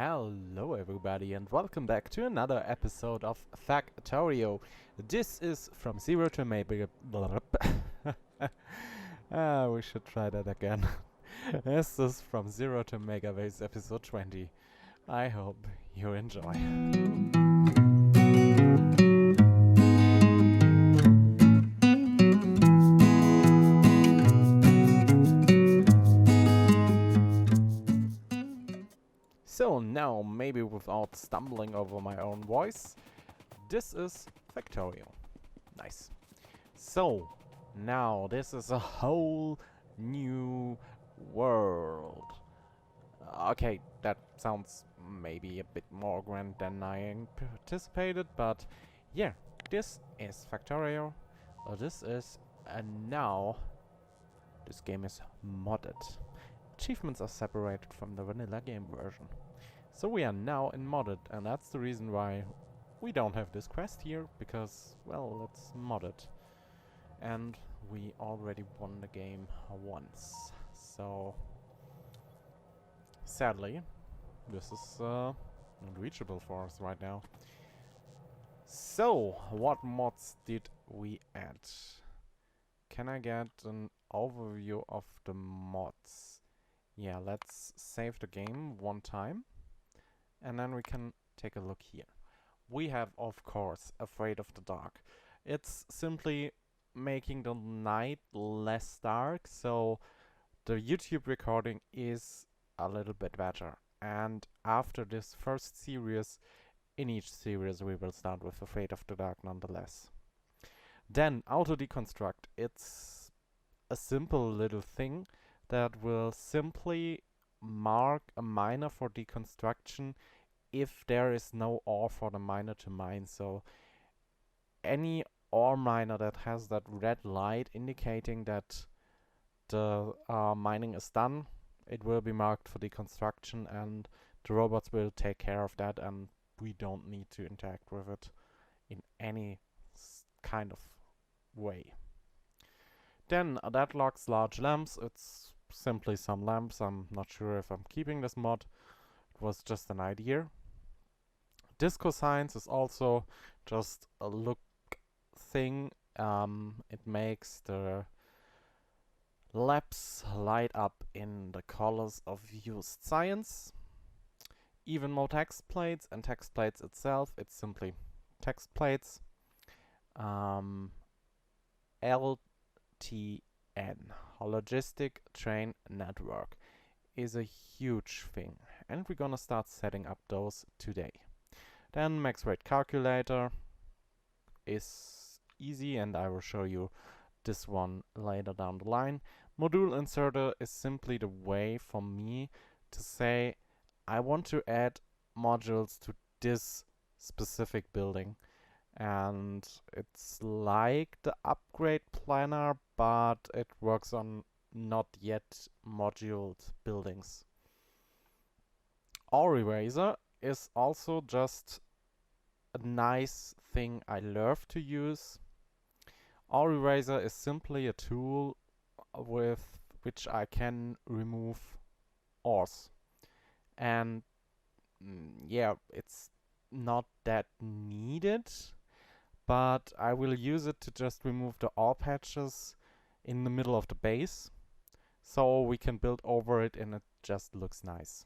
Hello everybody and welcome back to another episode of Factorio. This is From Zero to Maybe... we should try that again. This is From Zero to Megabase episode 20. I hope you enjoy. So now, maybe without stumbling over my own voice, this is Factorio. Nice. So, now this is a whole new world. Okay, that sounds maybe a bit more grand than I anticipated, but yeah, this is Factorio. This is, and now this game is modded. Achievements are separated from the vanilla game version. So we are now in modded, and that's the reason why we don't have this quest here, because, well, it's modded. And we already won the game once. So, sadly, this is unreachable for us right now. So, what mods did we add? Can I get an overview of the mods? Yeah, let's save the game one time. And then we can take a look here. We have, of course, Afraid of the Dark. It's simply making the night less dark, so the YouTube recording is a little bit better. And after this first series, in each series we will start with Afraid of the Dark nonetheless. Then Auto Deconstruct. It's a simple little thing that will simply mark a miner for deconstruction if there is no ore for the miner to mine. So any ore miner that has that red light indicating that the mining is done, it will be marked for deconstruction, and the robots will take care of that, and we don't need to interact with it in any kind of way. Then that locks large lamps. It's simply some lamps. I'm not sure if I'm keeping this mod. It was just an idea. Disco Science is also just a look thing. It makes the labs light up in the colors of used science. Even more text plates, and text plates itself, it's simply text plates. LTN, Logistic Train Network, is a huge thing, and we're gonna start setting up those today. Then max rate calculator is easy, and I will show you this one later down the line. Module inserter is simply the way for me to say I want to add modules to this specific building. And it's like the upgrade planner, but it works on not yet moduled buildings. Ore eraser is also just a nice thing I love to use. Ore eraser is simply a tool with which I can remove ores. And yeah, it's not that needed, but I will use it to just remove the ore patches in the middle of the base, so we can build over it and it just looks nice.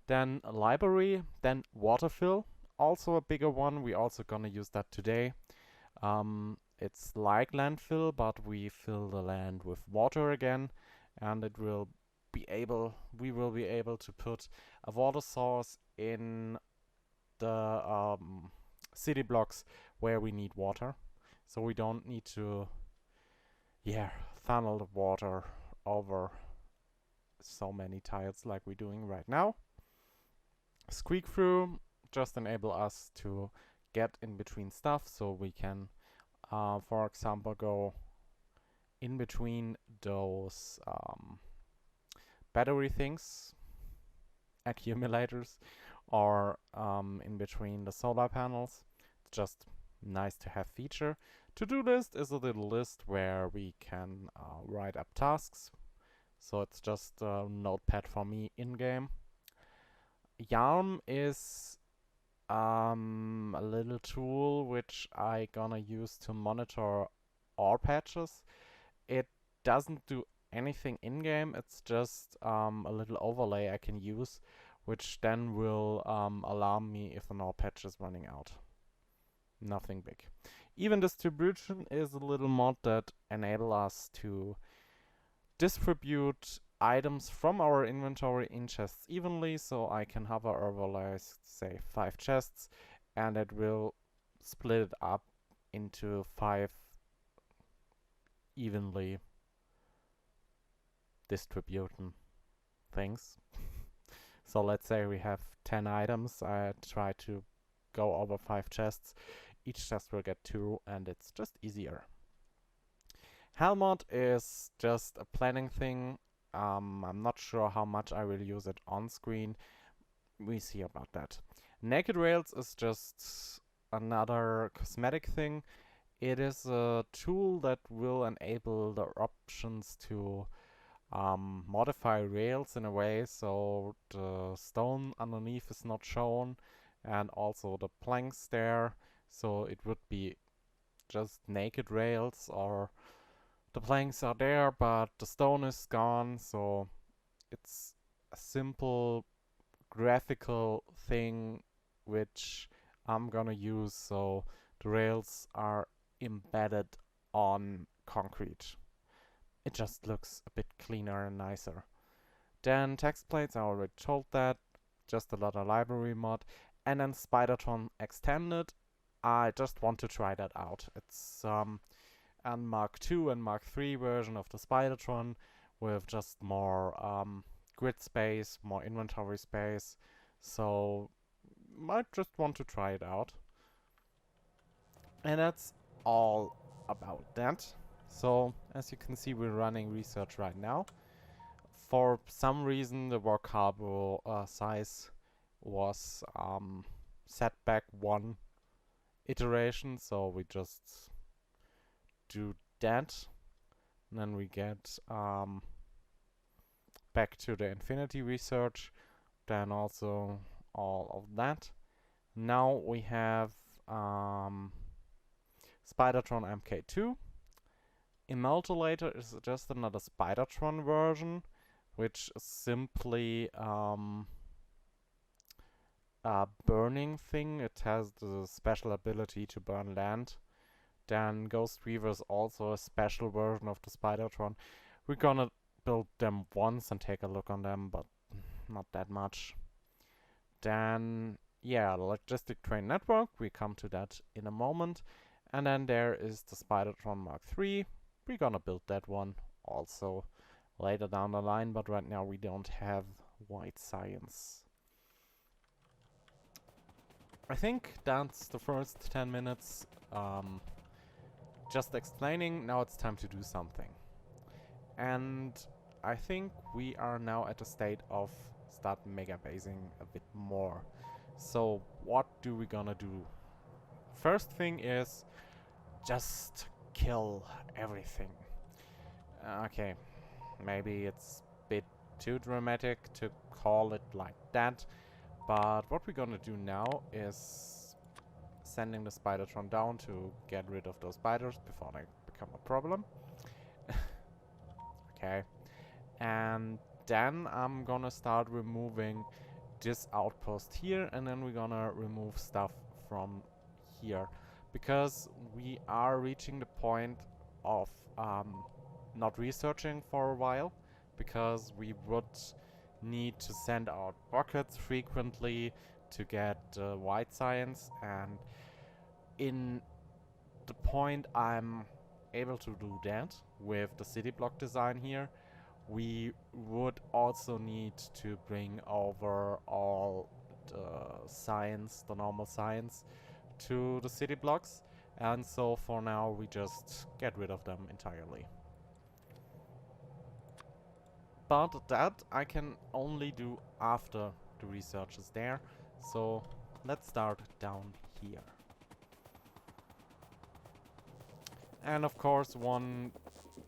Then a library, then water fill, also a bigger one. We're also gonna use that today. It's like landfill, but we fill the land with water again, and we will be able to put a water source in the city blocks where we need water, so we don't need to funnel the water over so many tiles like we're doing right now. Squeak through just enable us to get in between stuff, so we can for example go in between those battery things, accumulators, or in between the solar panels. It's just nice to have feature. To-do list is a little list where we can write up tasks. So it's just a notepad for me in game. Yarn is a little tool which I gonna use to monitor all patches. It doesn't do anything in-game, it's just a little overlay I can use, which then will alarm me if an all patch is running out. Nothing big. Even distribution is a little mod that enable us to distribute items from our inventory in chests evenly, so I can hover over, like, say, 5 chests, and it will split it up into 5 evenly distributing things. So let's say we have 10 items, I try to go over 5 chests, each chest will get 2, and it's just easier. Helmut is just a planning thing. I'm not sure how much I will use it on screen. We see about that. Naked Rails is just another cosmetic thing. It is a tool that will enable the options to modify rails in a way so the stone underneath is not shown, and also the planks there, so it would be just naked rails, or the planks are there but the stone is gone, so it's a simple graphical thing which I'm gonna use so the rails are embedded on concrete. It just looks a bit cleaner and nicer. Then text plates, I already told that, just another library mod. And then Spidertron Extended, I just want to try that out. It's a Mark II and Mark III version of the Spidertron with just more grid space, more inventory space. So might just want to try it out. And that's all about that. So as you can see, we're running research right now. For some reason, the workable size was set back 1 iteration, so we just do that, and then we get back to the infinity research, then also all of that. Now we have Spidertron MK2. Immoltulator is just another Spidertron version, which is simply a burning thing. It has the special ability to burn land. Then Ghost Reaver is also a special version of the Spidertron. We're gonna build them once and take a look on them, but not that much. Then, yeah, the Logistic Train Network, we come to that in a moment. And then there is the Spidertron Mark III. We're gonna build that one also later down the line, but right now we don't have white science. I think that's the first 10 minutes just explaining. Now it's time to do something. And I think we are now at a state of start megabasing a bit more. So what do we gonna do? First thing is just kill everything. Okay, maybe it's a bit too dramatic to call it like that, but what we're gonna do now is sending the Spidertron down to get rid of those spiders before they become a problem. Okay, and then I'm gonna start removing this outpost here, and then we're gonna remove stuff from here, because we are reaching the point of not researching for a while, because we would need to send out rockets frequently to get white science, and in the point I'm able to do that with the city block design here, we would also need to bring over all the science, the normal science, to the city blocks, and so for now we just get rid of them entirely. But that I can only do after the research is there, so let's start down here. And of course, one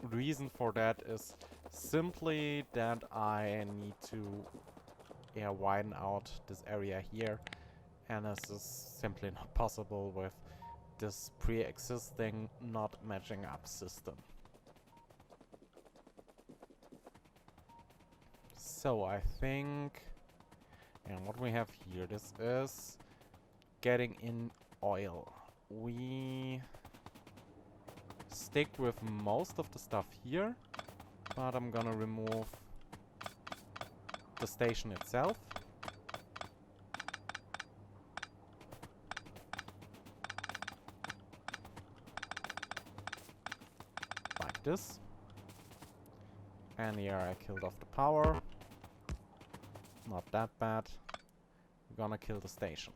reason for that is simply that I need to widen out this area here. And this is simply not possible with this pre-existing not matching up system. So I think, and what we have here, this is getting in oil. We stick with most of the stuff here, but I'm gonna remove the station itself. Like this. And here I killed off the power. Not that bad. We're gonna kill the station.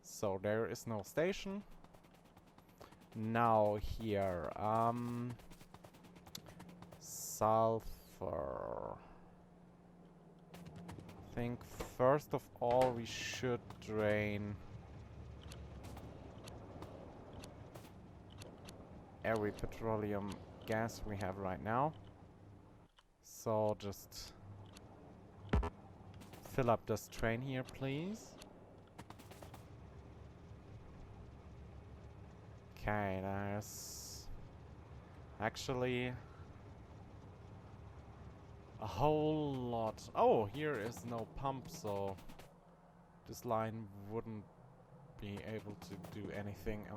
So there is no station. Now here, sulfur. I think first of all we should drain every petroleum gas we have right now. So just fill up this train here, please. Okay, there's actually a whole lot. Oh, here is no pump, so this line wouldn't be able to do anything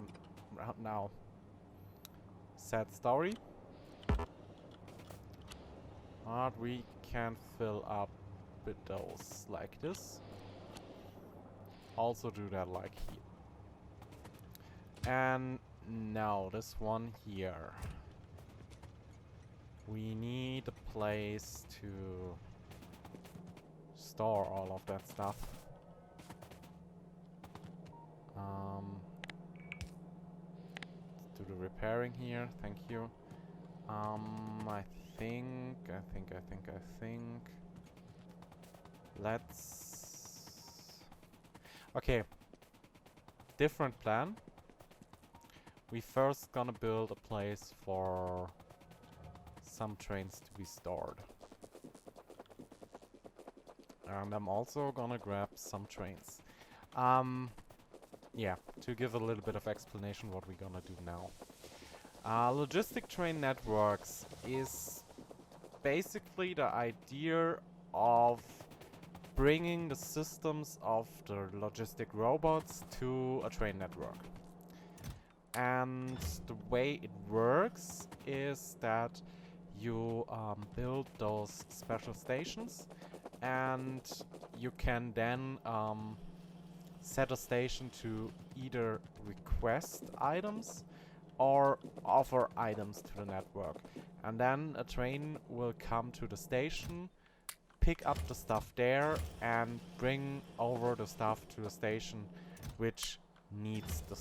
right now. Sad story. But we can fill up with those like this. Also do that like here. And now this one here. We need a place to store all of that stuff. Do the repairing here, thank you. I think. Let's... Okay. Different plan. We first gonna build a place for some trains to be stored. And I'm also gonna grab some trains. Yeah, to give a little bit of explanation what we're gonna do now. Logistic train networks is basically the idea of bringing the systems of the logistic robots to a train network. And the way it works is that you build those special stations, and you can then set a station to either request items or offer items to the network. And then a train will come to the station, pick up the stuff there, and bring over the stuff to the station which needs the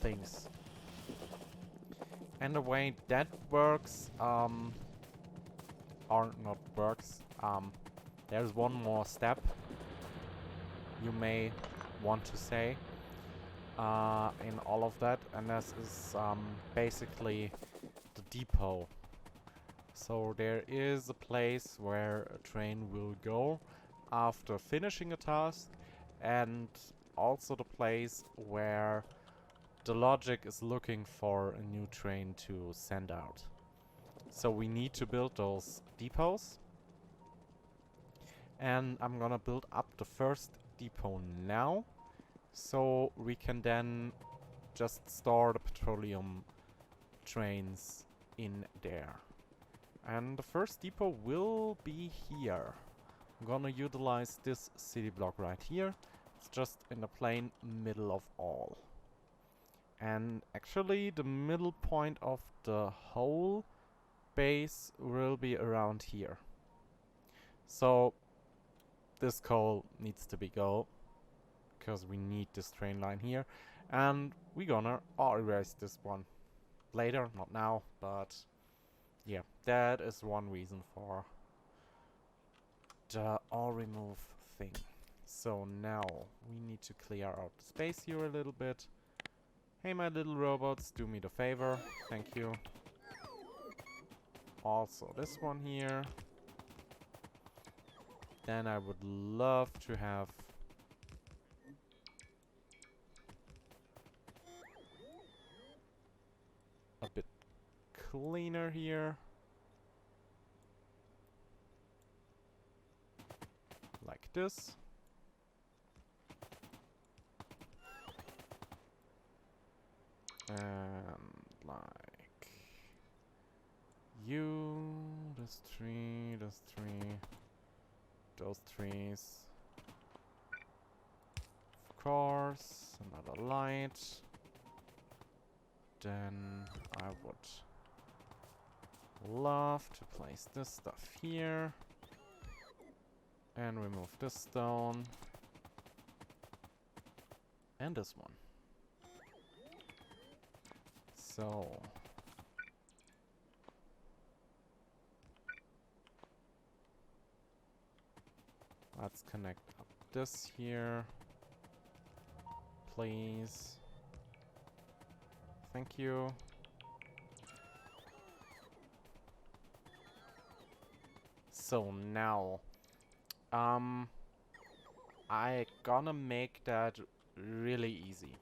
things. And the way that works, or not works, there's one more step you may want to say in all of that, and this is basically the depot. So there is a place where a train will go after finishing a task, and also the place where the logic is looking for a new train to send out. So we need to build those depots. And I'm gonna build up the first depot now, so we can then just store the petroleum trains in there. And the first depot will be here. I'm gonna utilize this city block right here. It's just in the plain middle of all. And actually the middle point of the whole base will be around here. So this coal needs to be go, because we need this train line here. And we're gonna erase this one later, not now, but yeah, that is one reason for the all remove thing. So now we need to clear out the space here a little bit. Hey my little robots, do me the favor, thank you. Also this one here. then I would love to have a bit cleaner here. Like this. And like you, this tree, those trees. Of course, another light. Then I would love to place this stuff here. And remove this stone. And this one. So let's connect up this here. Please. Thank you. So now, I gonna make that really easy.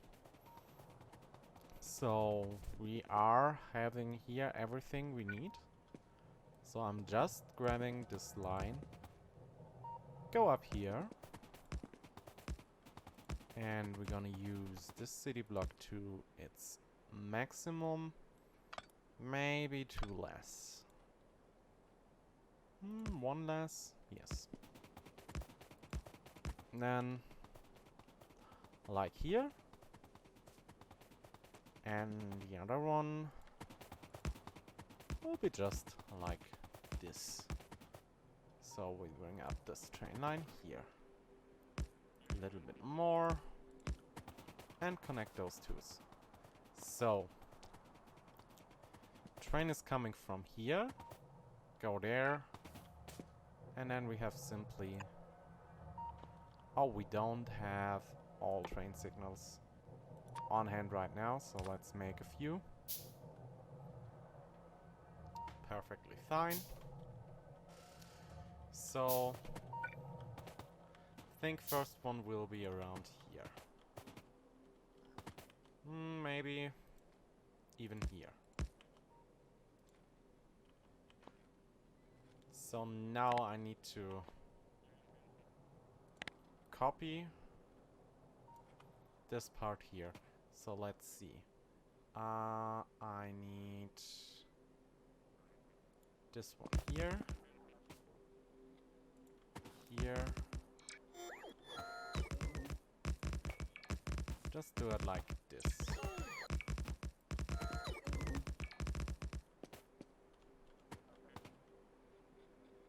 So we are having here everything we need. So I'm just grabbing this line, go up here, and we're gonna use this city block to its maximum, maybe 2 less. One less, yes. And then, like here, and the other one will be just like this. So we bring up this train line here. A little bit more. And connect those twos. So, train is coming from here. Go there. And then we have simply... Oh, we don't have all train signals on hand right now, so let's make a few. Perfectly fine. So, I think first one will be around here. Maybe even here. So now I need to copy this part here. So let's see. I need this one here. Here. Just do it like this.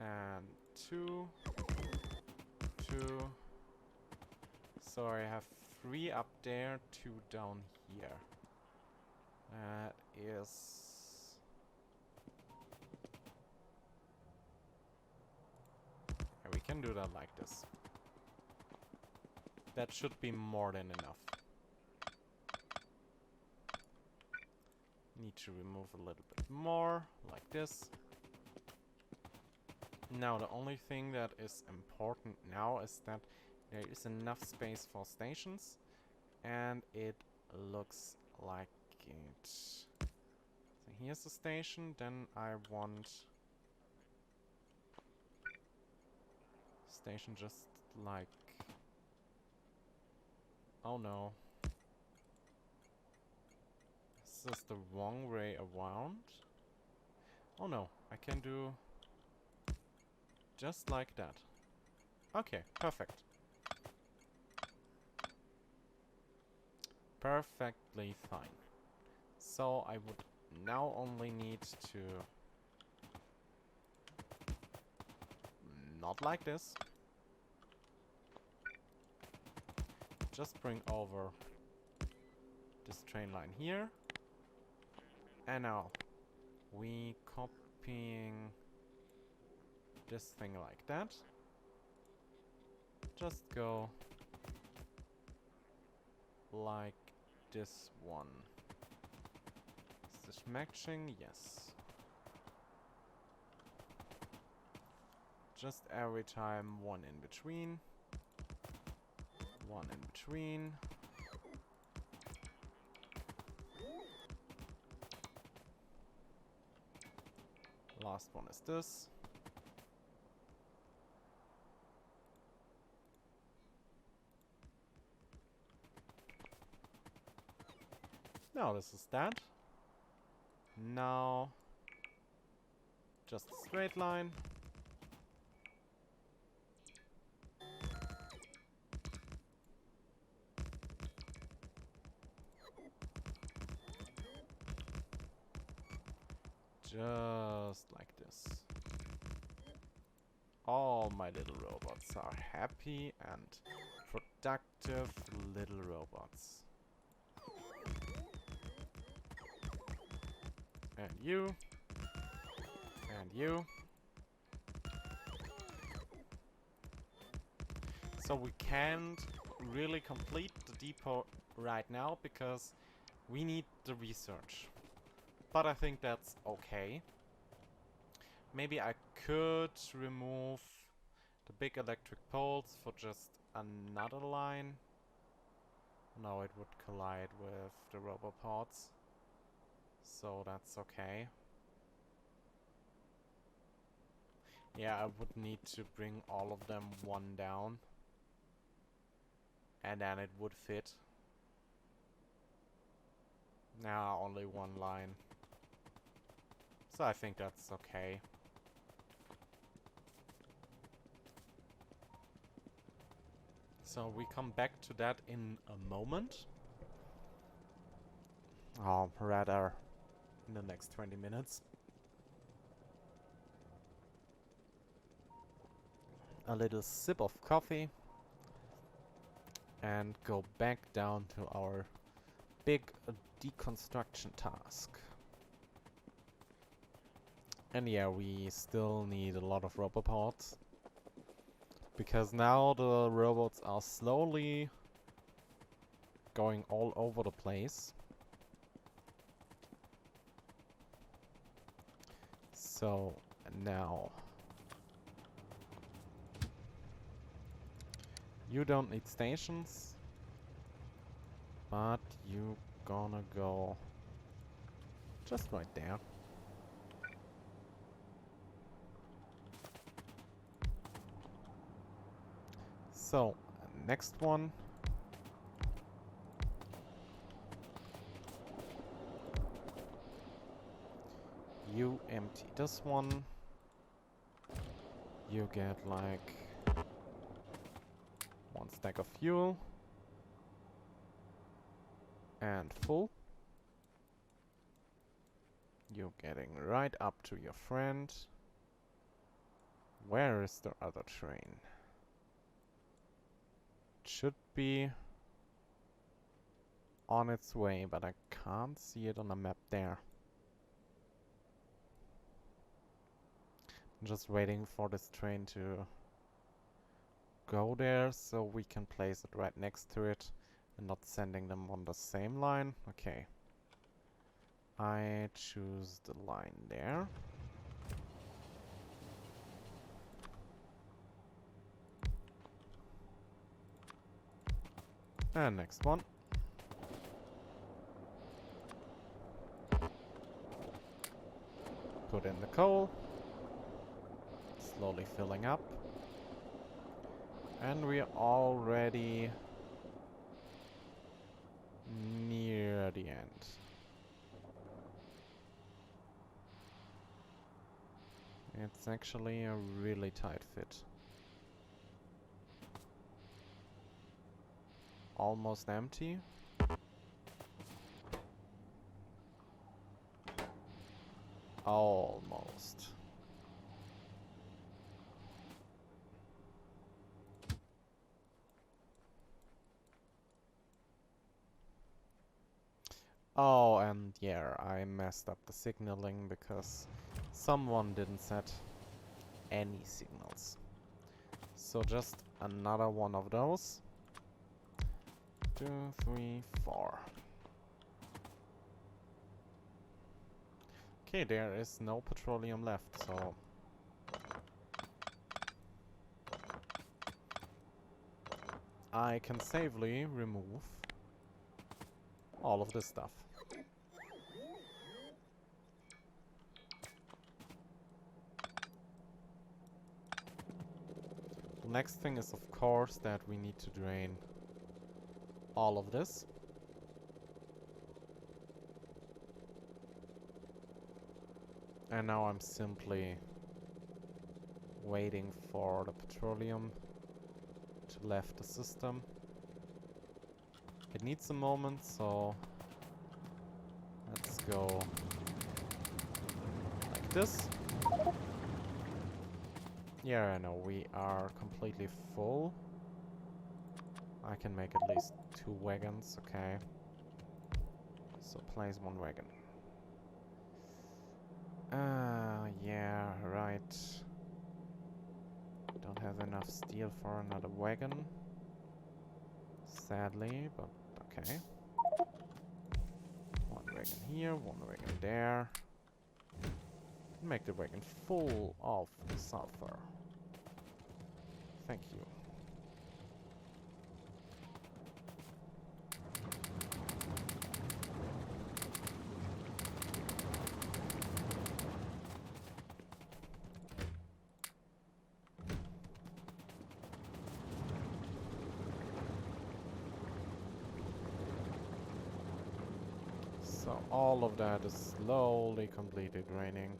And 2, 2. So I have 3 up there, 2 down here. That is... Yeah, we can do that like this. That should be more than enough. Need to remove a little bit more, like this. Now, the only thing that is important now is that there is enough space for stations, and it looks like it. So here's the station, then I want station just like... Oh no. This is the wrong way around. Oh no, I can do just like that. Okay, perfect. Perfectly fine. So I would now only need to... Not like this. Just bring over this train line here. And now we copying this thing like that. Just go like this one. Is this matching? Yes. just every time one in between. One in between. Last one is this. Now this is that. Now just a straight line. Just like this. All my little robots are happy and productive little robots. And you. And you. So we can't really complete the depot right now because we need the research. But I think that's okay. Maybe I could remove the big electric poles for just another line. No, it would collide with the robopods. So that's okay. Yeah, I would need to bring all of them one down. And then it would fit. Now only one line. So I think that's okay. So we come back to that in a moment. Oh, rather in the next 20 minutes. A little sip of coffee. And go back down to our big deconstruction task. And yeah, we still need a lot of robopods. Because now the robots are slowly going all over the place. So now you don't need stations, but you gonna go just right there. So, next one. You empty this one. You get like one stack of fuel. And full. You're getting right up to your friend. Where is the other train? It should be on its way, but I can't see it on the map there. I'm just waiting for this train to go there so we can place it right next to it and not sending them on the same line. Okay. I choose the line there. And next one. Put in the coal. Slowly filling up. And we are already near the end. It's actually a really tight fit. Almost empty. Almost. Oh, and yeah, I messed up the signaling because someone didn't set any signals. So just another one of those. 2, 3, 4. Okay, there is no petroleum left, so I can safely remove all of this stuff. The next thing is, of course, that we need to drain all of this. And now I'm simply waiting for the petroleum to leave the system. It needs a moment, so let's go like this. Yeah, I know, we are completely full. I can make at least 2 wagons, okay. So place 1 wagon. Yeah, right. Don't have enough steel for another wagon. Sadly, but okay. 1 wagon here, 1 wagon there. Make the wagon full of sulfur. Thank you. So all of that is slowly completely draining.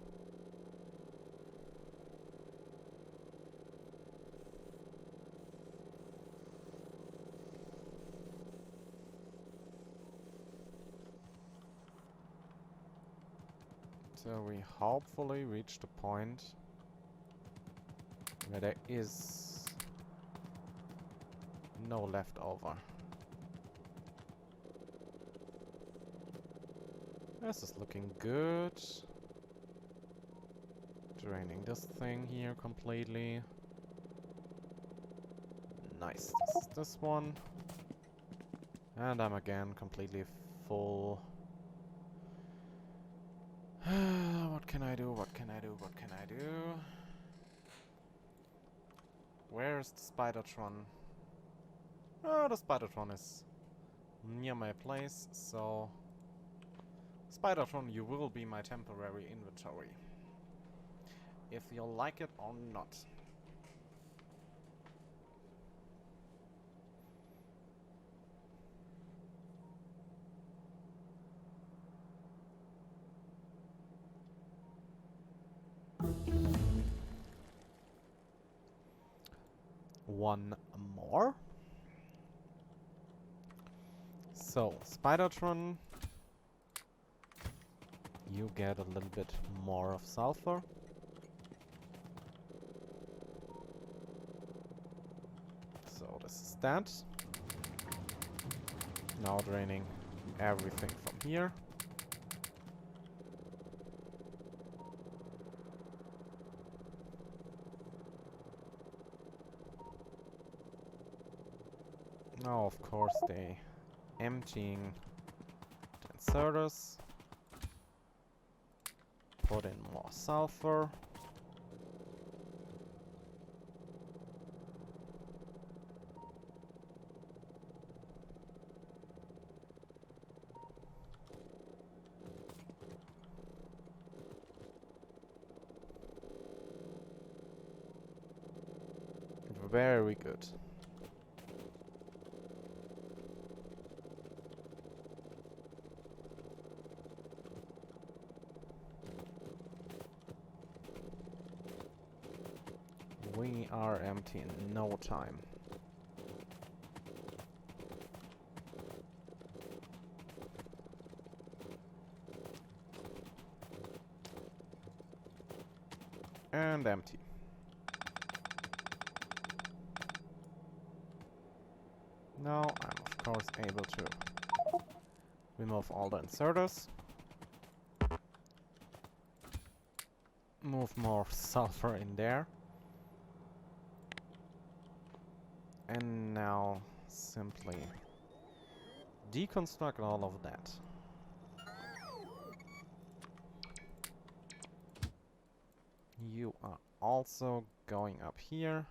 So we hopefully reach the point where there is no leftover. This is looking good. Draining this thing here completely. Nice. This is this one. And I'm again completely full. What can I do? What can I do? What can I do? Where's the Spidertron? Oh, the Spidertron is near my place, so... Spidertron, you will be my temporary inventory. If you like it or not. One more. So, Spidertron, you get a little bit more of sulfur. So this is that. Now draining everything from here. Now, of course, they emptying the inserters. Put in more sulfur. Very good. We are empty in no time. And empty. Now I'm of course able to remove all the inserters. Move more sulfur in there. And now simply deconstruct all of that. You are also going up here.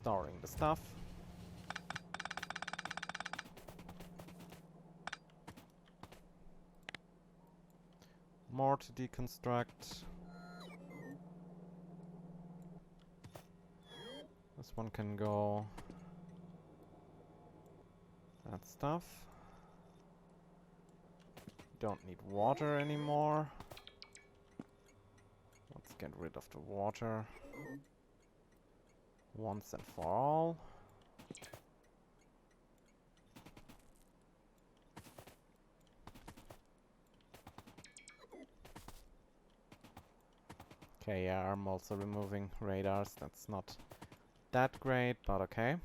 storing the stuff. More to deconstruct. This one can go. That stuff. Don't need water anymore. Let's get rid of the water once and for all. Okay, yeah, I'm also removing radars. That's not that great, but okay.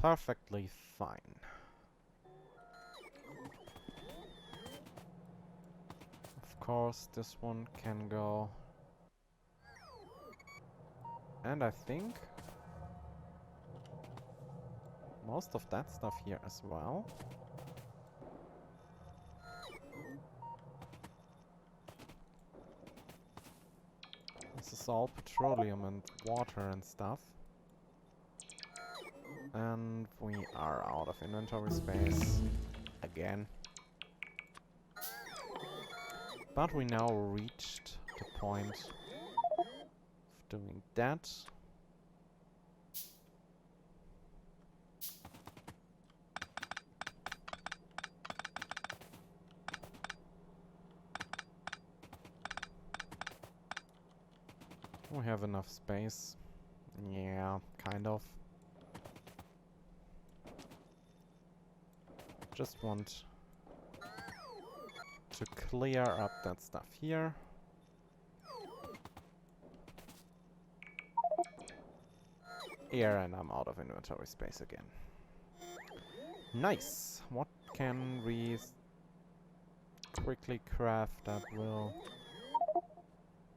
Perfectly fine. Of course, this one can go. And I think most of that stuff here as well. This is all petroleum and water and stuff. And we are out of inventory space again. But we now reached the point of doing that. We have enough space. Yeah, kind of. Just want to clear up that stuff here. Here, and I'm out of inventory space again. Nice! What can we quickly craft that will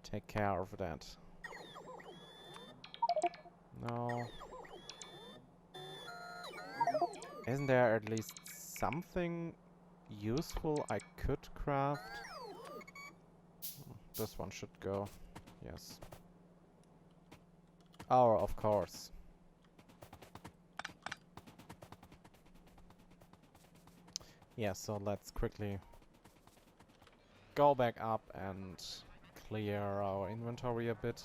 take care of that? No. Isn't there at least something useful I could craft? This one should go. Yes. Oh, of course. Yeah, so let's quickly go back up and clear our inventory a bit.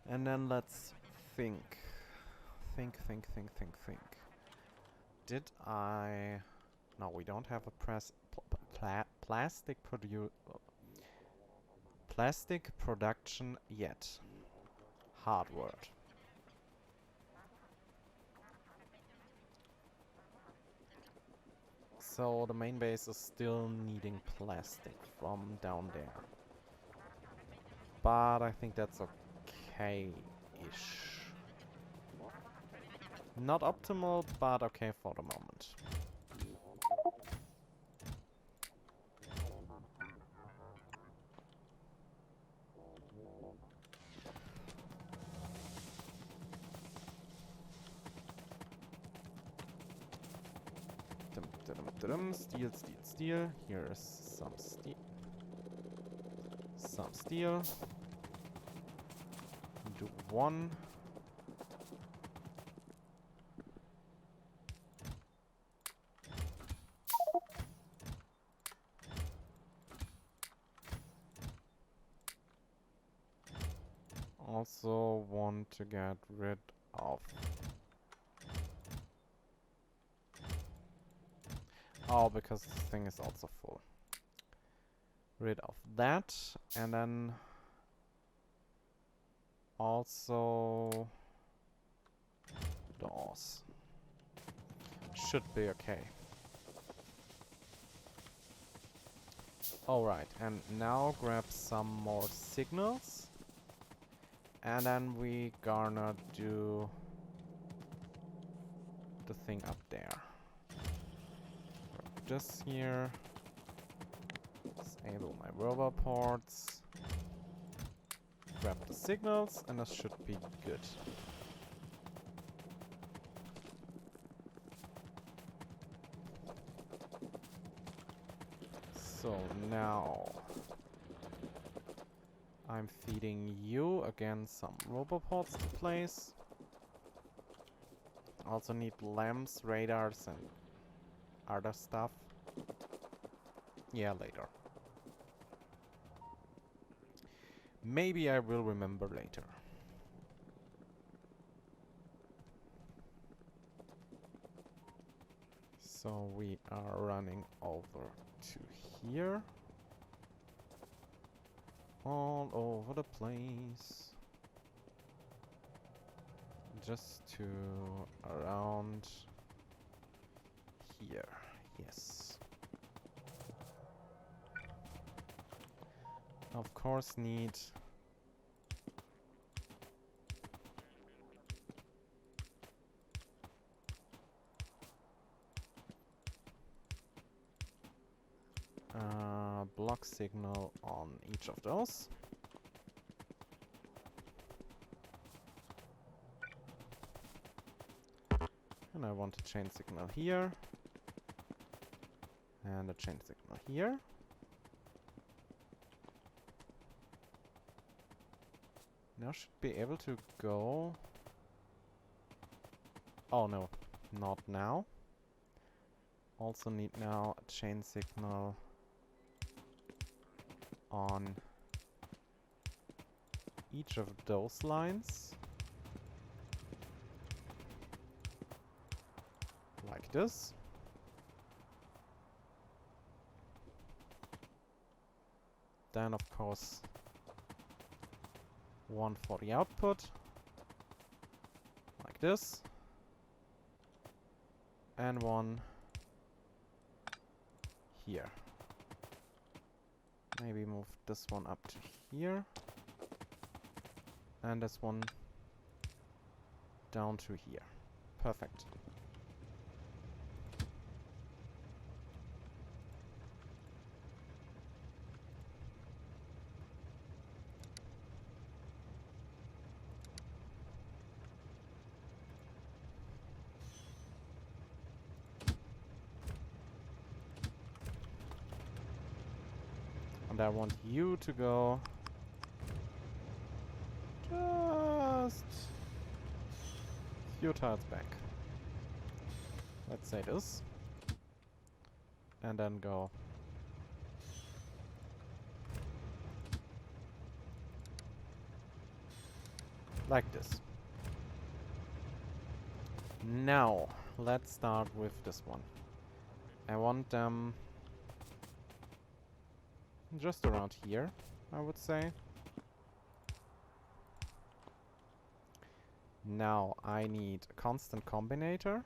And then let's think. Think. Did I... No, we don't have a plastic production yet. Hard word. So the main base is still needing plastic from down there. But I think that's okay-ish. Not optimal, but okay for the moment. Steel. Here's some steel. Some steel. Do one. Also want to get rid of... Oh, because this thing is also full. Rid of that, and then also doors. Should be okay. Alright, and now grab some more signals. And then we gonna do the thing up there. Grab this here. Enable my robot ports. Grab the signals, and this should be good. So now I'm feeding you again some roboports to place. Also need lamps, radars, and other stuff. Yeah, later. Maybe I will remember later. So we are running over to here. All over the place. Just to around here. Yes. Of course need block signal on each of those. And I want a chain signal here. And a chain signal here. Now should be able to go... Oh no, not now. Also need now a chain signal on each of those lines. Like this. Then of course one for the output. Like this. And one here. Maybe move this one up to here. And this one down to here. Perfect. And I want you to go just few tiles back. Let's say this. And then go like this. Now, let's start with this one. I want them just around here, I would say. Now I need a constant combinator.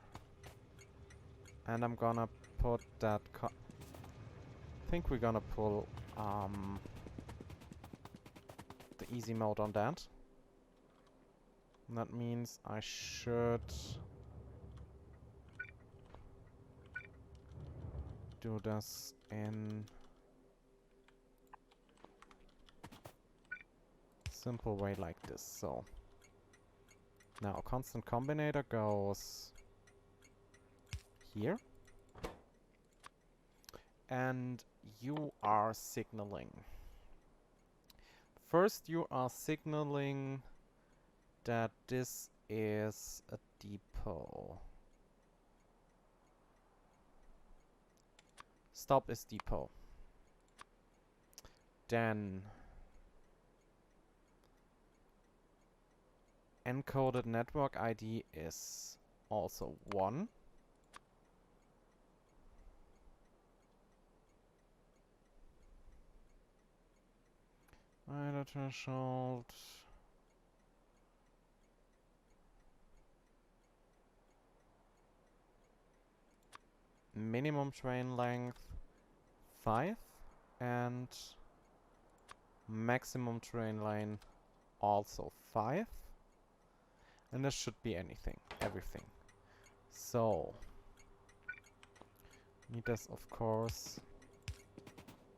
And I'm gonna put that I think we're gonna pull the easy mode on that. And that means I should do this in simple way like this. So now constant combinator goes here. And you are signaling. First you are signaling that this is a depot. Stop is depot. Then encoded network ID is also 1. Either threshold. Minimum train length 5 and maximum train line also 5. And this should be everything. So need this of course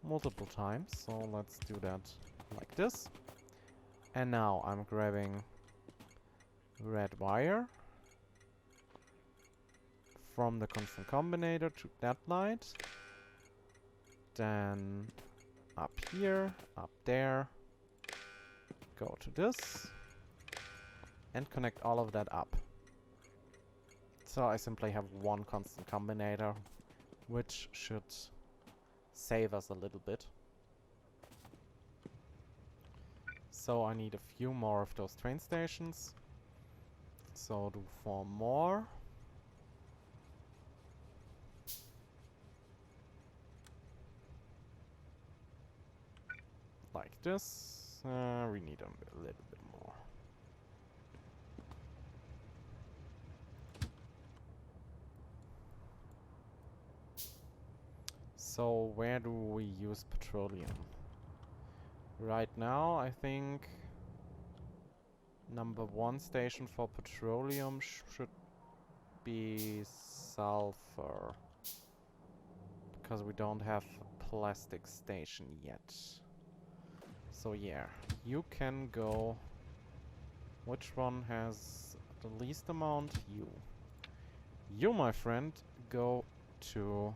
multiple times. So let's do that like this. And now I'm grabbing red wire from the constant combinator to that light. Then up here, up there. Go to this. And connect all of that up. So I simply have one constant combinator, which should save us a little bit. So I need a few more of those train stations. So do 4 more. Like this. We need a little bit more. So where do we use petroleum? Right now, I think number 1 station for petroleum should be sulfur. Because we don't have a plastic station yet. So yeah, you can go... Which one has the least amount? You. You, my friend, go to...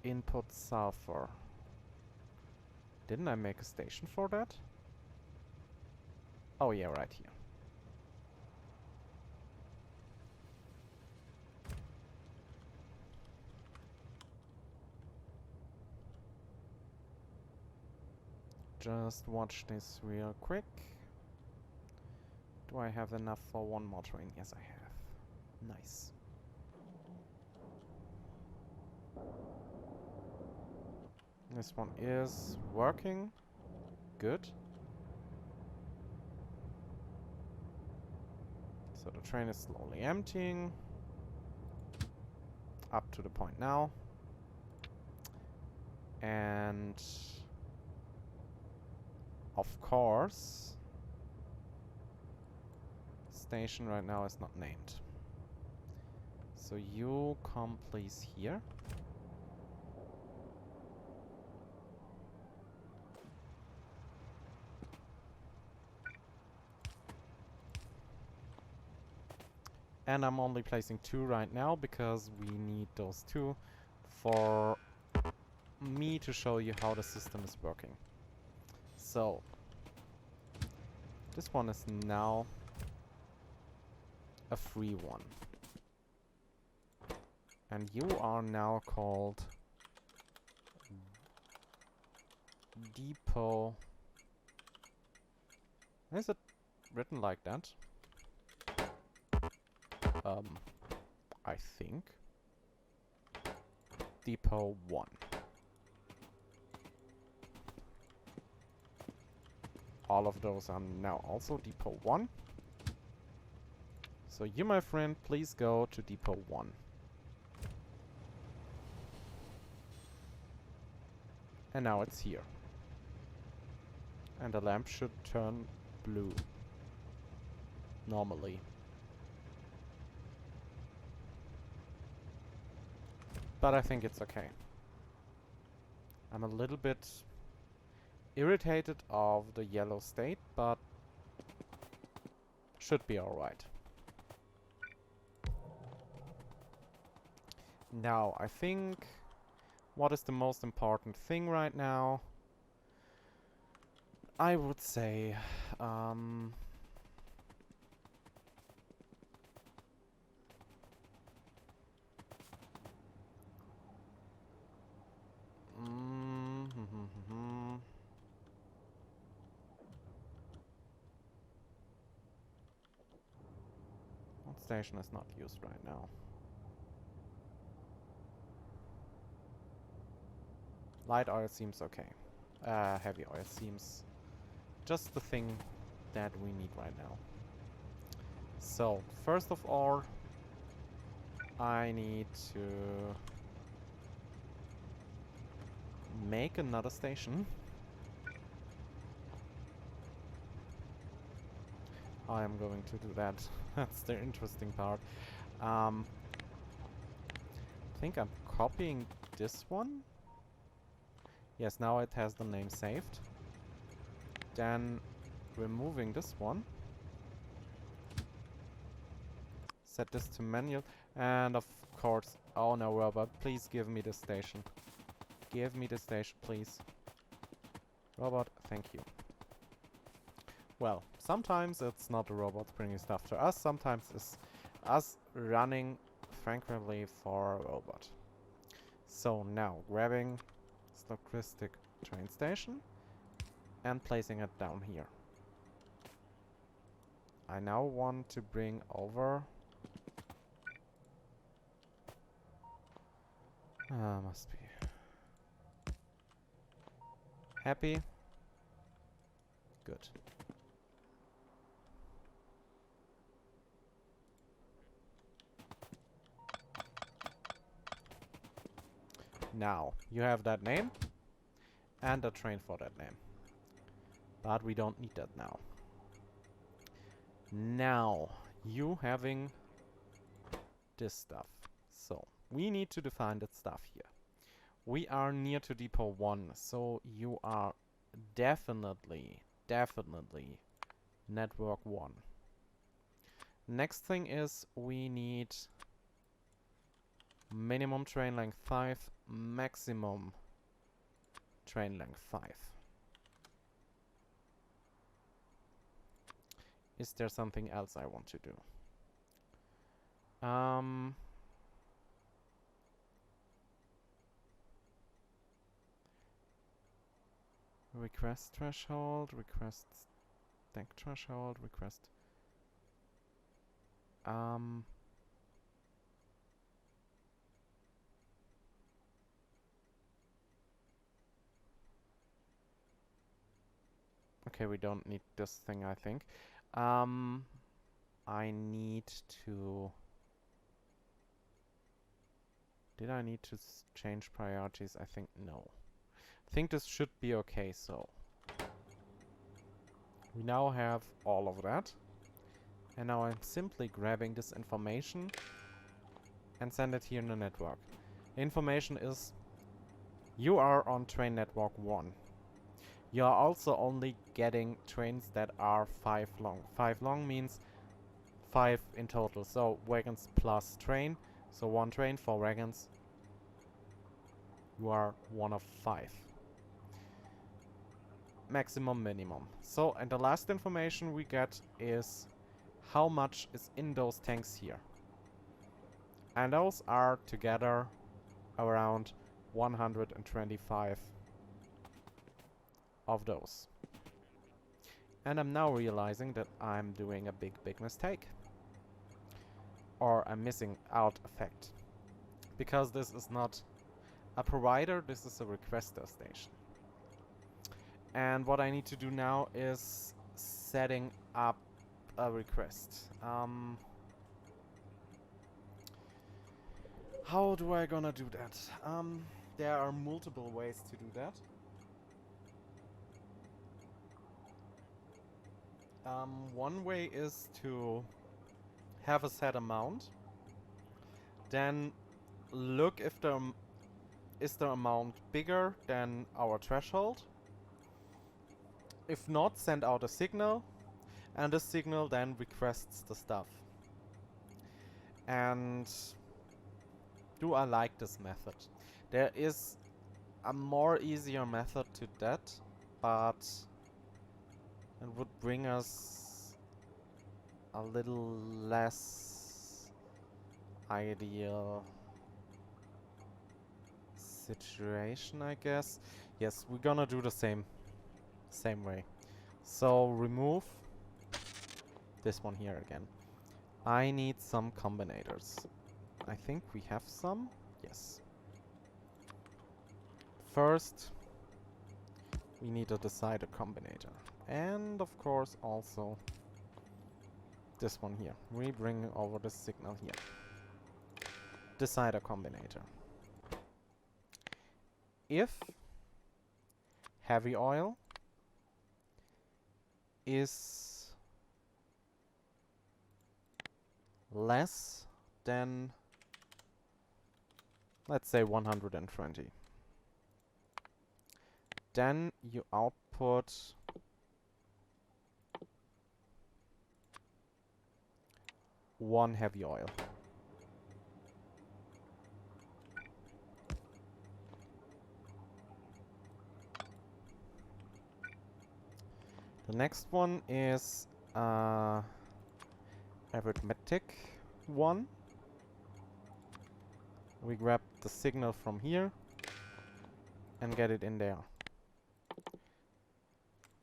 Input sulfur. Didn't I make a station for that? Oh yeah, right here. Just watch this real quick. Do I have enough for 1 more train? Yes, I have. Nice. This one is working. Good. So the train is slowly emptying. Up to the point now. And... of course... station right now is not named. So you come please here. And I'm only placing 2 right now because we need those 2 for me to show you how the system is working. So, this one is now a free one. And you are now called Depot. Is it written like that? I think. Depot 1. All of those are now also Depot 1. So you, my friend, please go to Depot 1. And now it's here. And the lamp should turn blue. Normally. But I think it's okay. I'm a little bit irritated of the yellow state, but should be alright. Now, I think what is the most important thing right now? I would say what station is not used right now? Light oil seems okay. Heavy oil seems just the thing that we need right now. So, first of all, I need to make another station. I am going to do that. That's the interesting part. I think I'm copying this one. Yes, now it has the name saved. Then removing this one. Set this to manual. And of course, oh no, robot, please give me the station. Give me the station, please. Robot, thank you. Well, sometimes it's not the robots bringing stuff to us. Sometimes it's us running frankly for a robot. So now, grabbing stochastic train station and placing it down here. I now want to bring over... must be... Happy? Good. Now, you have that name and a train for that name. But we don't need that now. Now, you having this stuff. So, we need to define that stuff here. We are near to depot 1, so you are definitely network 1. Next thing is we need minimum train length 5, maximum train length 5. Is there something else I want to do? Request threshold, request stack threshold, request... Okay, we don't need this thing, I think. I need to... Did I need to change priorities? I think no. I think this should be okay, so... We now have all of that. And now I'm simply grabbing this information and send it here in the network. The information is... You are on train network 1. You are also only getting trains that are 5 long. 5 long means 5 in total. So wagons plus train. So 1 train, 4 wagons. You are 1 of 5. Maximum, minimum. So, and the last information we get is how much is in those tanks here. And those are together around 125 of those. And I'm now realizing that I'm doing a big mistake. Or I'm missing out a fact. Because this is not a provider, this is a requester station. And what I need to do now is setting up a request. How do I gonna do that? There are multiple ways to do that. One way is to have a set amount. Then look if is the amount bigger than our threshold. If not, send out a signal. And the signal then requests the stuff. And do I like this method? There is a more easier method to that, but it would bring us a little less ideal situation, I guess. Yes, we're gonna do the same way. So remove this one here again. I need some combinators. I think we have some. Yes. First, we need to decide a combinator. And of course also this one here. We bring over the signal here. Decide a combinator. If heavy oil is less than let's say 120. Then you output one heavy oil. The next one is arithmetic one. We grab the signal from here and get it in there.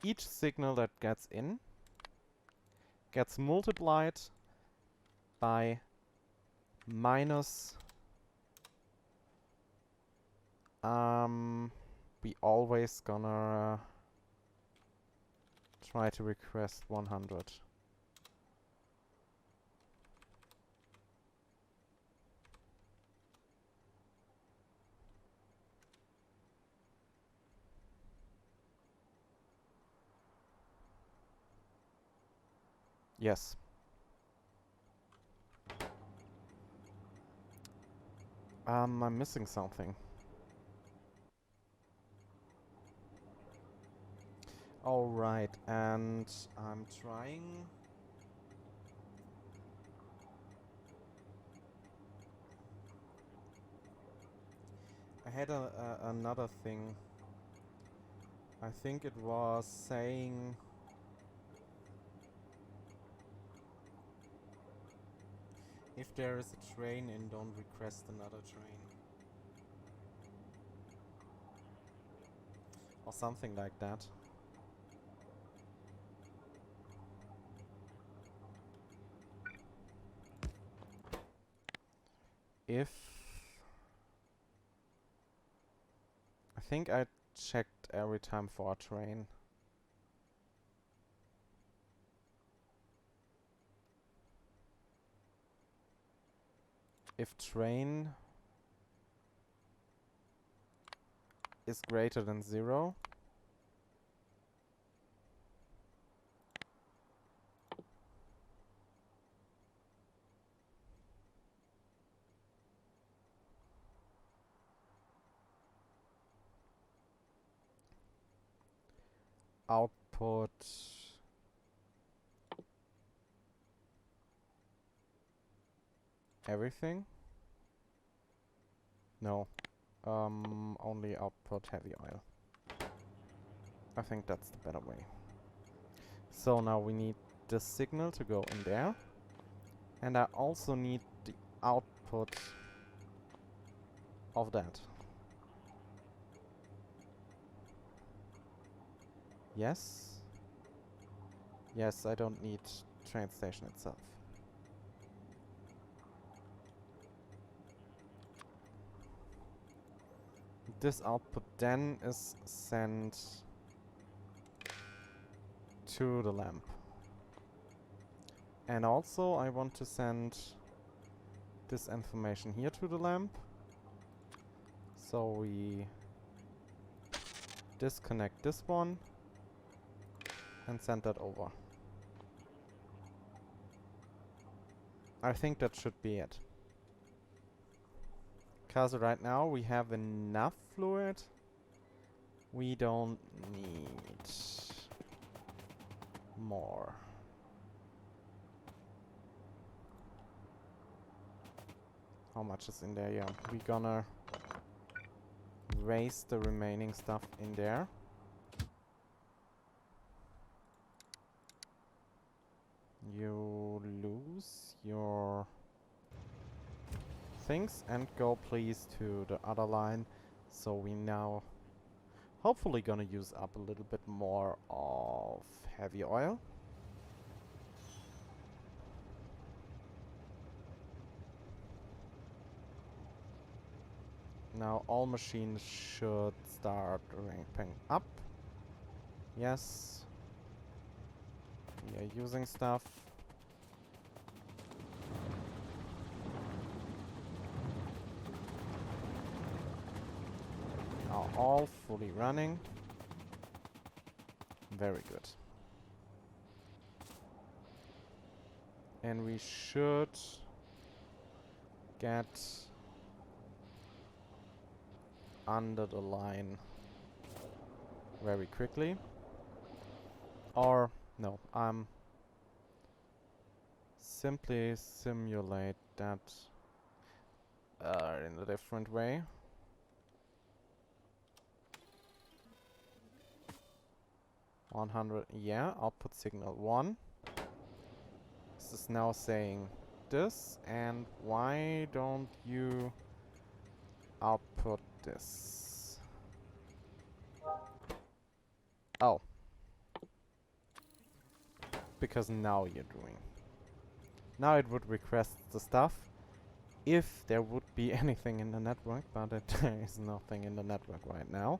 Each signal that gets in gets multiplied by minus we always gonna try to request 100. Yes. I'm missing something. Alright, and I'm trying... I had another thing. I think it was saying... if there is a train in, don't request another train. Or something like that. If... I think I checked every time for a train. If train is greater than 0, output everything. No, only output heavy oil. I think that's the better way. So now we need the signal to go in there. And I also need the output of that. Yes. Yes, I don't need train station itself. This output then is sent to the lamp. And also I want to send this information here to the lamp. So we disconnect this one and send that over. I think that should be it. Because right now we have enough fluid. We don't need more. How much is in there? Yeah, we're gonna raise the remaining stuff in there. You lose your things and go please to the other line. So we now hopefully gonna use up a little bit more of heavy oil. Now all machines should start ramping up. Yes. We are using stuff. Are all fully running. Very good. And we should get under the line very quickly. Or, no, simply simulate that in a different way. Yeah, output signal 1. This is now saying this, and why don't you output this? Oh. Because now you're doing. Now it would request the stuff if there would be anything in the network, but there is nothing in the network right now.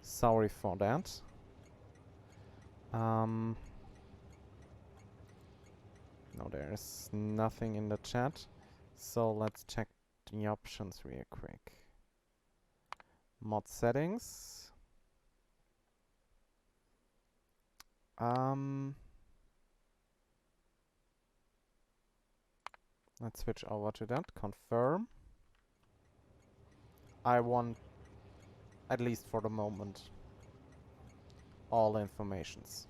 Sorry for that. No, there is nothing in the chat. So let's check the options real quick. Mod settings. Let's switch over to that. Confirm. I want, at least for the moment, all informations.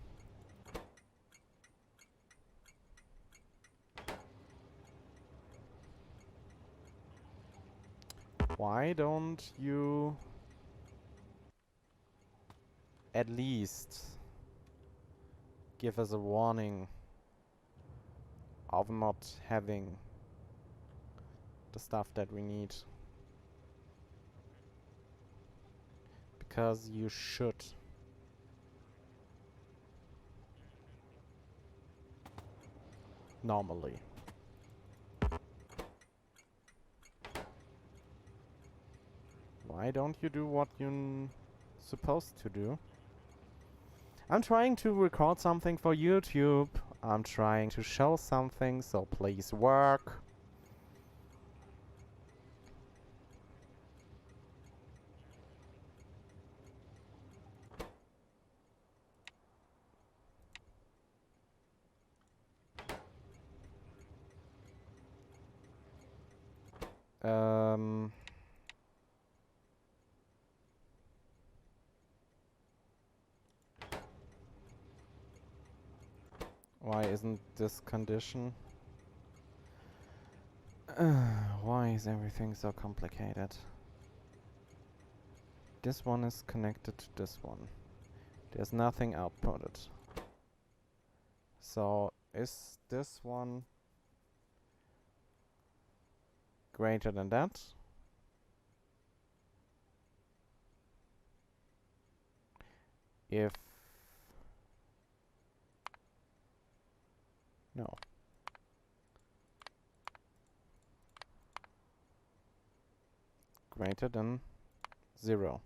Why don't you at least give us a warning of not having the stuff that we need? Because you should. Normally. Why don't you do what you're supposed to do? I'm trying to record something for YouTube. I'm trying to show something, so please work. Why isn't this condition? Why is everything so complicated? This one is connected to this one. There's nothing outputted. So is this one greater than that? If no. Greater than 0.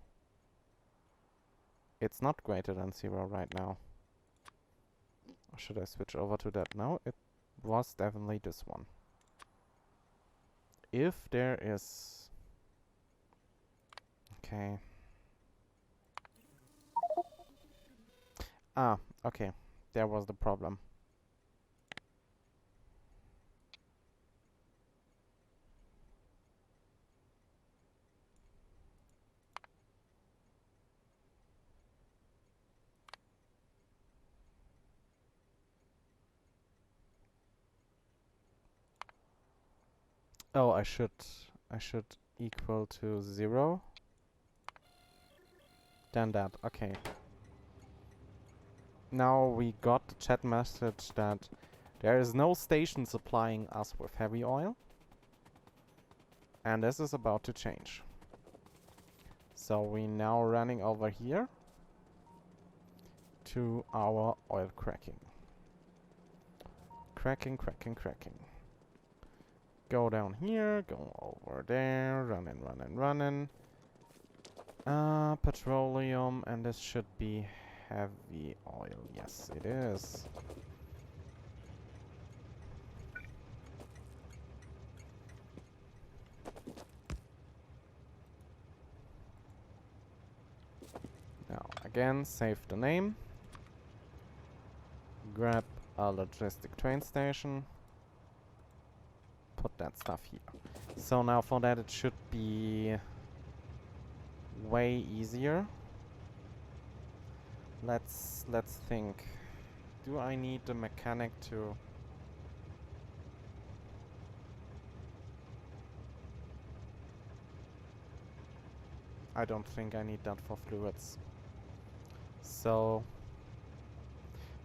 It's not greater than 0 right now. Or should I switch over to that now? It was definitely this one. If there is... Okay. Ah, okay. There was the problem. Oh, I should equal to 0. Then that, okay. Now we got the chat message that there is no station supplying us with heavy oil. And this is about to change. So we now running over here to our oil cracking. Cracking. Go down here, go over there, running. Petroleum, and this should be heavy oil. Yes, it is. Now, again, save the name. Grab a logistic train station. Put that stuff here. So now for that it should be way easier. Let's think. Do I need the mechanic to... I don't think I need that for fluids. So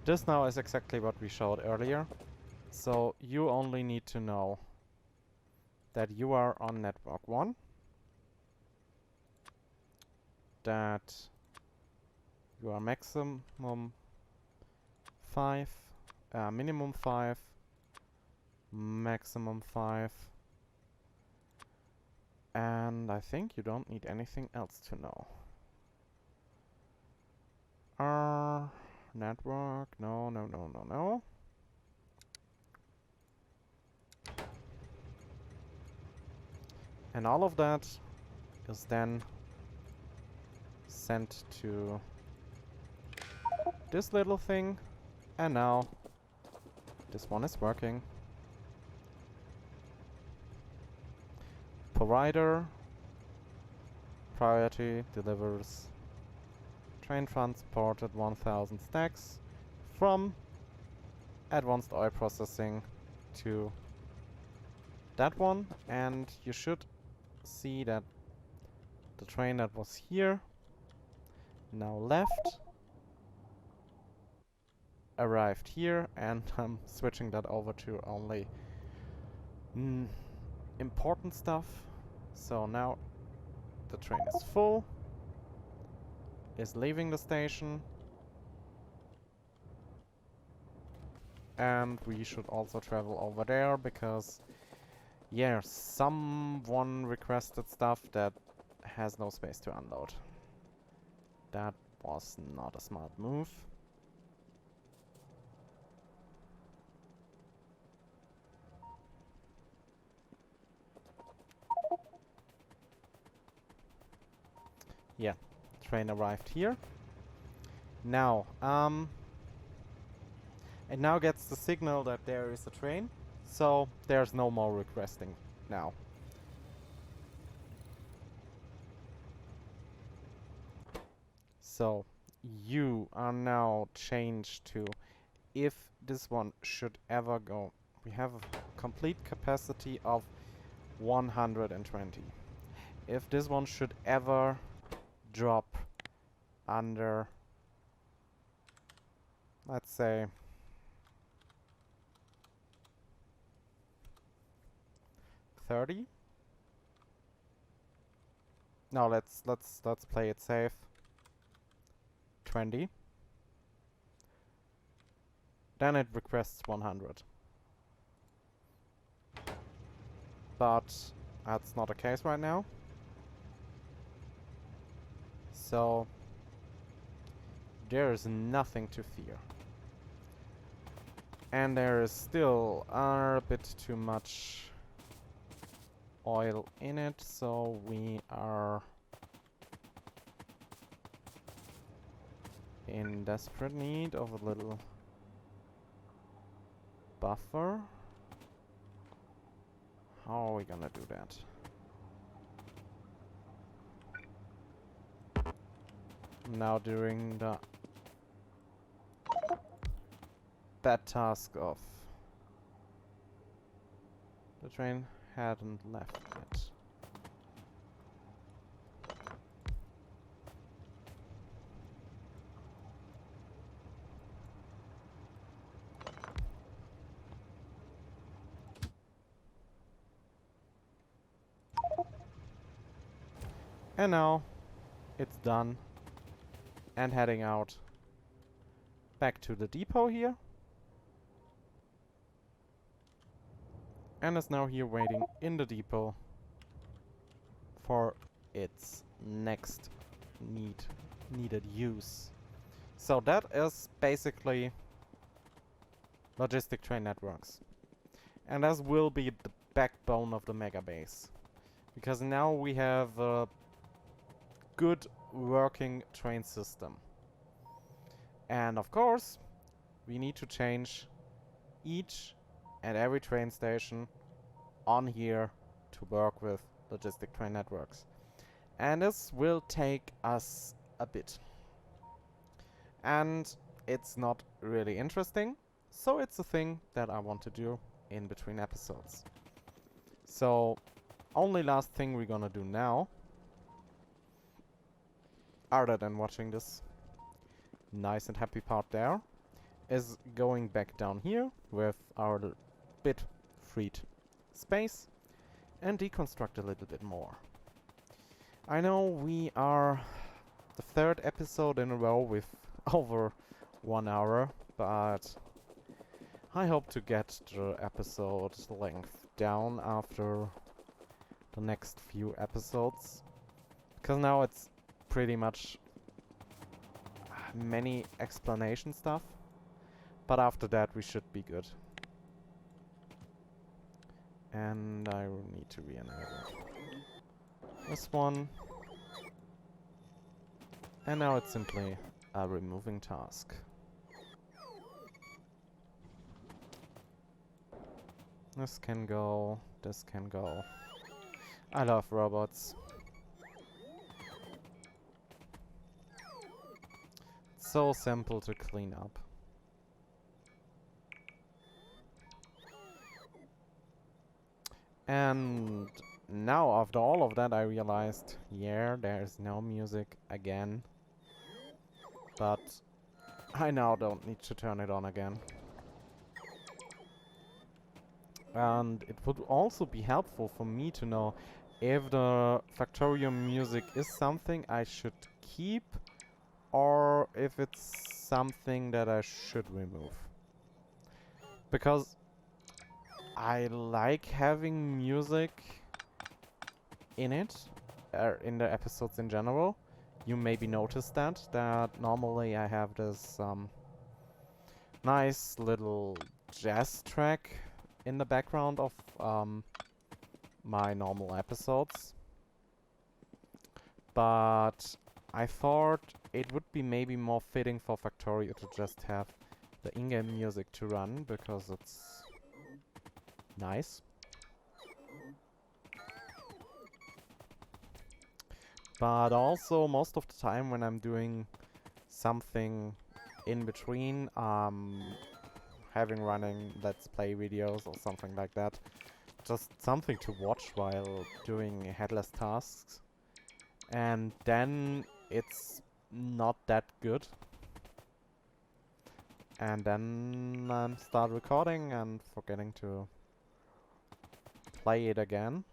this now is exactly what we showed earlier. So you only need to know that you are on network 1, that you are maximum 5, minimum 5, maximum 5, and I think you don't need anything else to know. Network, no. And all of that is then sent to this little thing, and now this one is working. Provider priority delivers train transported 1000 stacks from advanced oil processing to that one, and you should see that the train that was here now left arrived here, and I'm switching that over to only important stuff. So now the train is full, is leaving the station, and we should also travel over there because, yeah, someone requested stuff that has no space to unload. That was not a smart move. Yeah, train arrived here. Now, it now gets the signal that there is a train, so there's no more requesting now. So you are now changed to, if this one should ever go, we have a complete capacity of 120. If this one should ever drop under, let's say, 30. No, let's play it safe. 20. Then it requests 100. But that's not the case right now. So there is nothing to fear. And there is still a bit too much oil in it, so we are in desperate need of a little buffer. How are we gonna do that? Now during the bad task of the train hadn't left yet. And now it's done and heading out back to the depot here. And is now here waiting in the depot for its next needed use. So that is basically logistic train networks. And that will be the backbone of the Megabase. Because now we have a good working train system. And of course, we need to change each and every train station on here to work with logistic train networks. And this will take us a bit. And it's not really interesting, so it's a thing that I want to do in between episodes. So, only last thing we're gonna do now, other than watching this nice and happy part there, is going back down here with our bit freed space and deconstruct a little bit more. I know we are the third episode in a row with over 1 hour, but I hope to get the episode length down after the next few episodes, because now it's pretty much many explanation stuff, but after that we should be good. And I need to re-enable this one. And now it's simply a removing task. This can go, this can go. I love robots. It's so simple to clean up. And now after all of that I realized, yeah, there's no music again. But I now don't need to turn it on again. And it would also be helpful for me to know if the Factorio music is something I should keep or if it's something that I should remove. Because I like having music in it, in the episodes in general. You maybe noticed that normally I have this nice little jazz track in the background of my normal episodes. But I thought it would be maybe more fitting for Factorio to just have the in-game music to run, because it's nice. But also, most of the time when I'm doing something in between, having running Let's Play videos or something like that, just something to watch while doing headless tasks, and then it's not that good. And then I start recording and forgetting to play it again.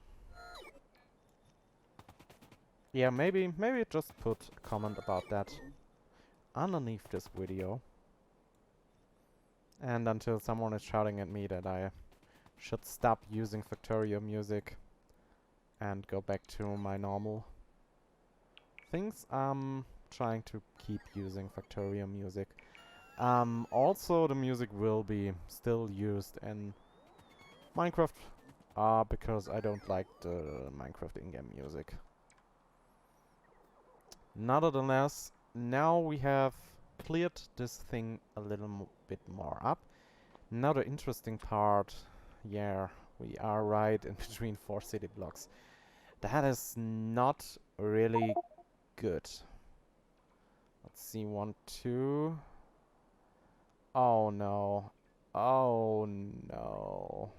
Yeah, maybe just put a comment about that underneath this video. And until someone is shouting at me that I should stop using Factorio music and go back to my normal things, I'm trying to keep using Factorio music. Also, the music will be still used in Minecraft, because I don't like the Minecraft in-game music. Nevertheless, now we have cleared this thing a little bit more up. Now the interesting part, yeah, we are right in between 4 city blocks. That is not really good. Let's see, 1, 2. Oh no. Oh no.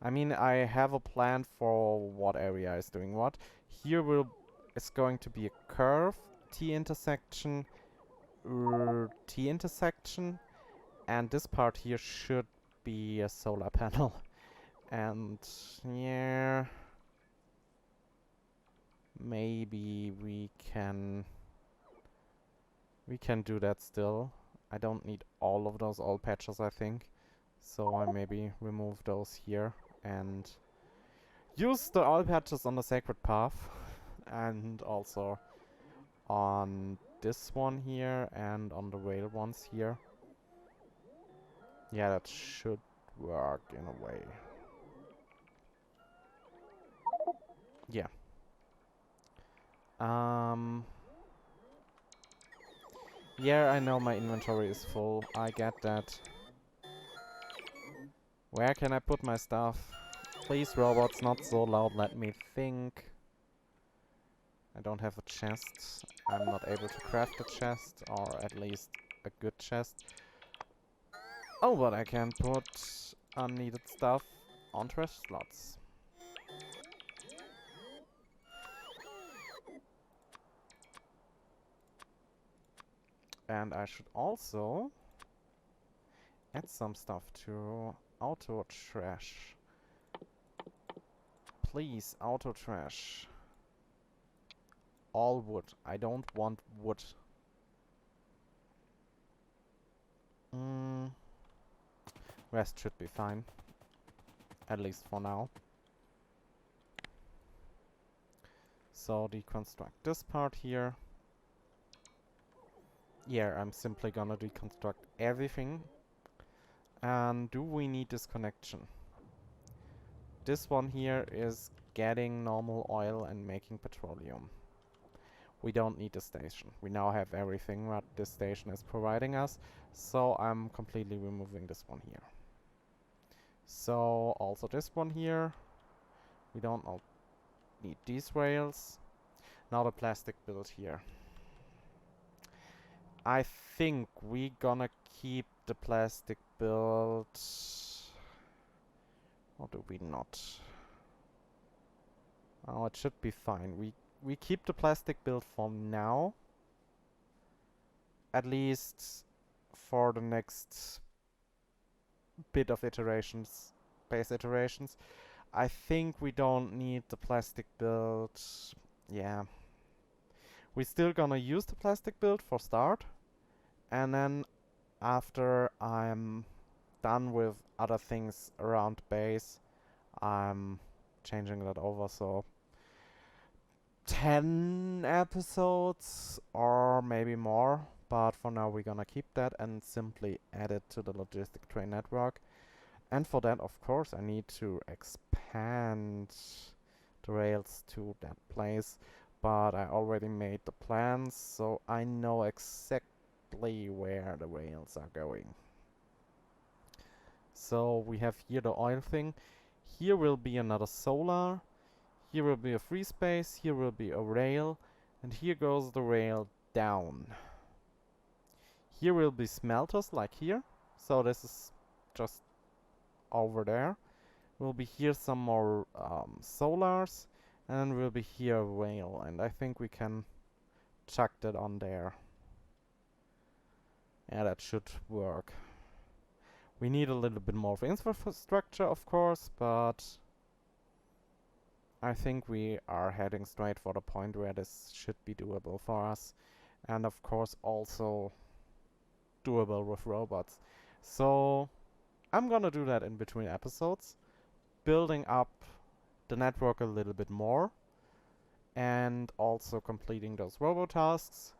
I mean, I have a plan for what area is doing what. Here is going to be a curve, T-intersection, T-intersection, and this part here should be a solar panel. And yeah, maybe we can do that still. I don't need all of those old patches, I think. So I maybe remove those here and use the oil patches on the sacred path and also on this one here and on the rail ones here. Yeah, that should work in a way. Yeah. Yeah, I know my inventory is full. I get that. Where can I put my stuff? Please, robots, not so loud. Let me think. I don't have a chest. I'm not able to craft a chest, or at least a good chest. Oh, but I can put unneeded stuff on trash slots. And I should also add some stuff to auto trash. Please, auto trash. All wood. I don't want wood. Rest should be fine. At least for now. So deconstruct this part here. Yeah, I'm simply gonna deconstruct everything. And do we need this connection? This one here is getting normal oil and making petroleum. We don't need the station. We now have everything that this station is providing us. So I'm completely removing this one here. So also this one here. We don't need these rails. Now the plastic build here. I think we gonna keep the plastic build. Or do we not? Oh, it should be fine. We keep the plastic build for now. At least for the next bit of iterations, base iterations. I think we don't need the plastic build. Yeah. We're still gonna use the plastic build for start. And then after I'm done with other things around base, I'm changing that over. So 10 episodes or maybe more. But for now we're gonna keep that and simply add it to the logistic train network. And for that, of course, I need to expand the rails to that place. But I already made the plans, so I know exactly where the rails are going. So we have here the oil thing. Here will be another solar. Here will be a free space. Here will be a rail. And here goes the rail down. Here will be smelters like here. So this is just over there. Will be here some more solars. And will be here a rail. And I think we can chuck that on there. Yeah, that should work. We need a little bit more of infrastructure, of course, but I think we are heading straight for the point where this should be doable for us. And of course also doable with robots. So I'm gonna do that in between episodes, building up the network a little bit more and also completing those robo tasks.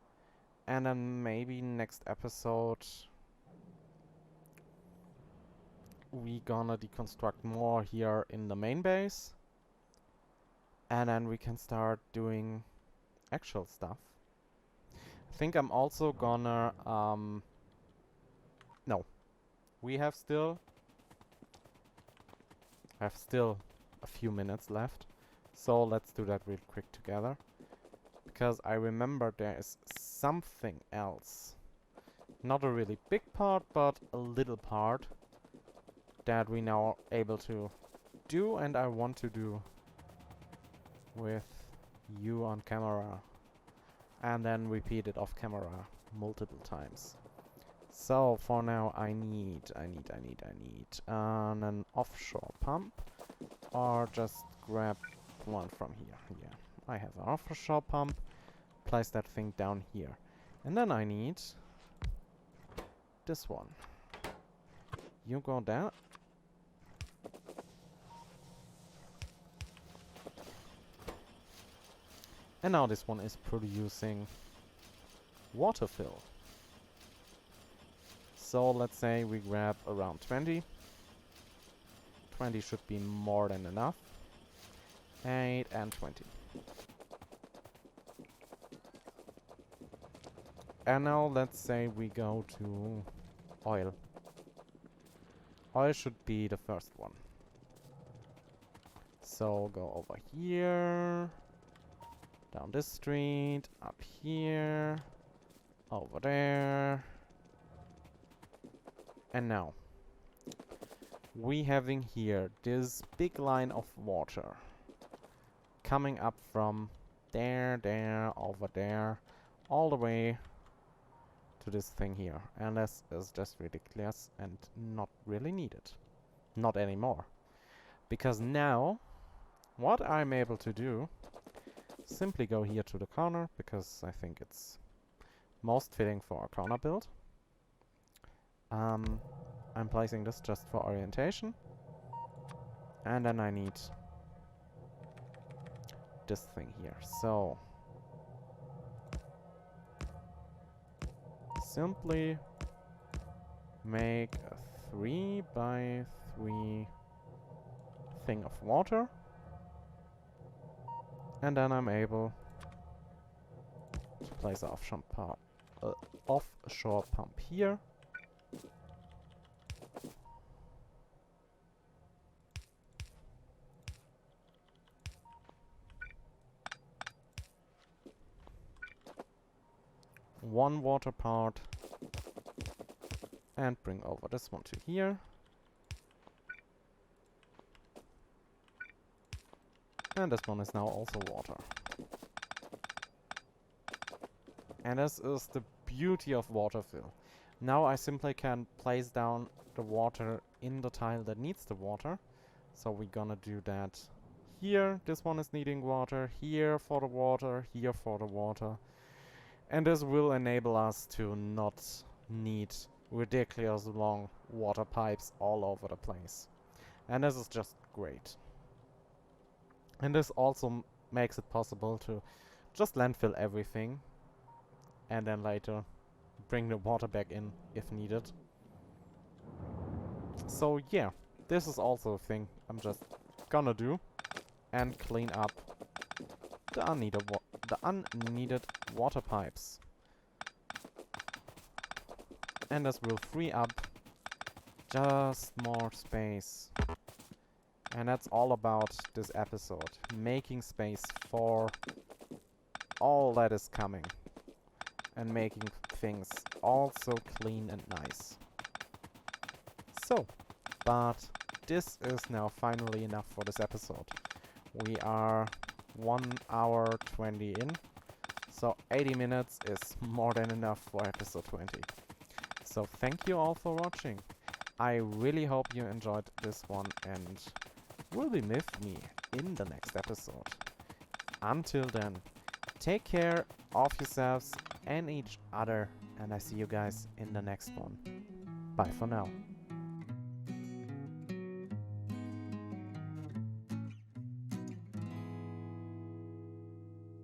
And then maybe next episode we gonna deconstruct more here in the main base. And then we can start doing actual stuff. I think I'm also gonna, no. We have still a few minutes left. So let's do that real quick together. Because I remember there is something else. Not a really big part, but a little part that we now are able to do, and I want to do with you on camera. And then repeat it off camera multiple times. So for now I need an offshore pump, or just grab one from here. Yeah, I have an offshore pump. Place that thing down here. And then I need this one. You go there. And now this one is producing water fill. So let's say we grab around 20. 20 should be more than enough. 8 and 20. And now let's say we go to oil. Oil should be the first one. So go over here. Down this street, up here, over there. And now, we having here this big line of water coming up from there, over there, all the way to this thing here. And this is just ridiculous and not really needed. Not anymore. Because now, what I'm able to do, simply go here to the corner, because I think it's most fitting for a corner build. I'm placing this just for orientation. And then I need this thing here. So, simply make a 3 by 3 thing of water. And then I'm able to place an offshore pump here. One water part. And bring over this one to here. And this one is now also water. And this is the beauty of water fill. Now I simply can place down the water in the tile that needs the water. So we're gonna do that here. This one is needing water. Here for the water. Here for the water. And this will enable us to not need ridiculous long water pipes all over the place. And this is just great. And this also makes it possible to just landfill everything and then later bring the water back in if needed. So yeah, this is also a thing I'm just gonna do and clean up the unneeded water pipes. And this will free up just more space. And that's all about this episode. Making space for all that is coming. And making things also clean and nice. So, but this is now finally enough for this episode. We are 1 hour 20 in. So 80 minutes is more than enough for episode 20. So thank you all for watching. I really hope you enjoyed this one and will be with me in the next episode. Until then, take care of yourselves and each other, and I see you guys in the next one. Bye for now.